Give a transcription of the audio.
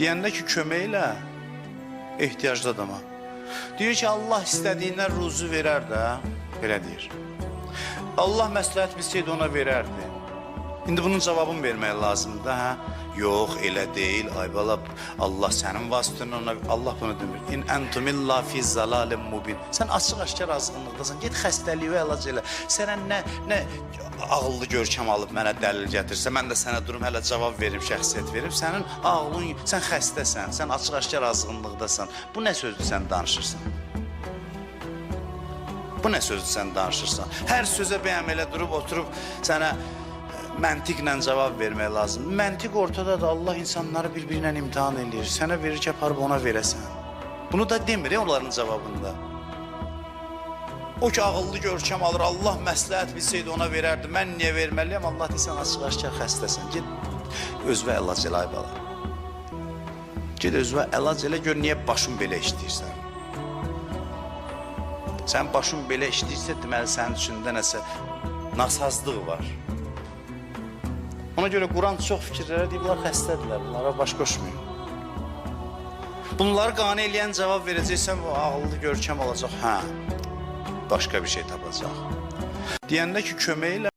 Deyəndə ki, kömək elə ehtiyaclı adama. Deyir ki, Allah istədiyindən ruzu verər də, belə deyir. Allah məsləhət bilsəydi ona verərdi. İndi bunun cavabını vermək lazımdır da, hə? Yox, elə deyil, ay bala, Allah sənin vasitən ona, Allah bunu demir. İn entumilla fi zalalim mubin. Sən açıq-aşkar azğınlıqdasan, get xəstəliyi əlac elə. Sənə nə ağıllı görkəm alıb mənə dəlil gətirsə, mən də sənə durum hələ cavab verim, şəxsiyyət verim. Sənin ağlın, sən xəstəsən, sən açıq-aşkar azğınlıqdasan. Bu nə sözdür sən danışırsan? Bu nə sözdür sən danışırsan? Hər sözə bəyəm elə durub, oturub sənə məntiqlə cavab vermək lazım. Məntiq ortadadır, Allah insanları bir-birinə imtihan edir. Sənə verir ki, aparıb ona verəsən. Bunu da demir onların cavabında. O ki, ağıllı görkəm alır, Allah məsləhət bilsəydi ona verərdi. Mən niyə verməliyəm? Allah deyirsən, açıq-aşkar xəstəsən. Get özvə əlac elə, ay bala. Get özvə əlac elə, gör niyə başın belə işləyirsən. Sən başın belə işləyirsə, deməli sənin içində nəsə nasazlıq var. Ona görə Quran çox fikirlərə deyib, bunlar xəstədirlər, bunlara baş qoşmayın. Bunları qane eləyən cavab verəcəksən, bu ağıllı görkəm olacaq, hə, başqa bir şey tapacaq. Deyəndə ki, kömək elə